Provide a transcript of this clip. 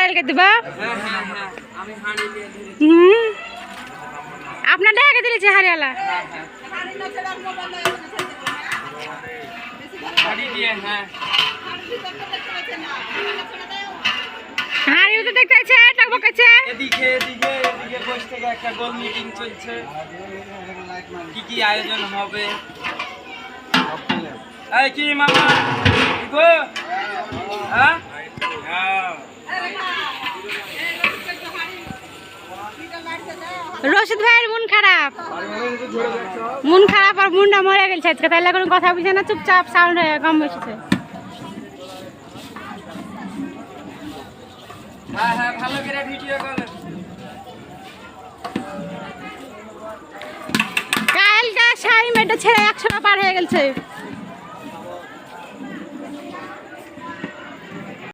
কালকে দিবা আপনার টাকা দিয়েছে হারিয়ালা হারিও তো দেখতে আছে টাকা বকেছে এদিকে এদিকে এদিকে বসে থেকে একটা গোল মিটিং চলছে কি কি আয়োজন হবে এই কি মামা গো হ্যাঁ রশিদ ভাইয়ের মন খারাপ আর মুন্ডা মরে গেছে আজকে তাইলে কোনো কথা বুঝে না চুপচাপ সাউন্ড হয়ে কম বসেছে হ্যাঁ হ্যাঁ ভালো করে ভিডিও কল কালকা শাড়ি মেয়েটা ছেড়ে 100টা পার হয়ে গেছে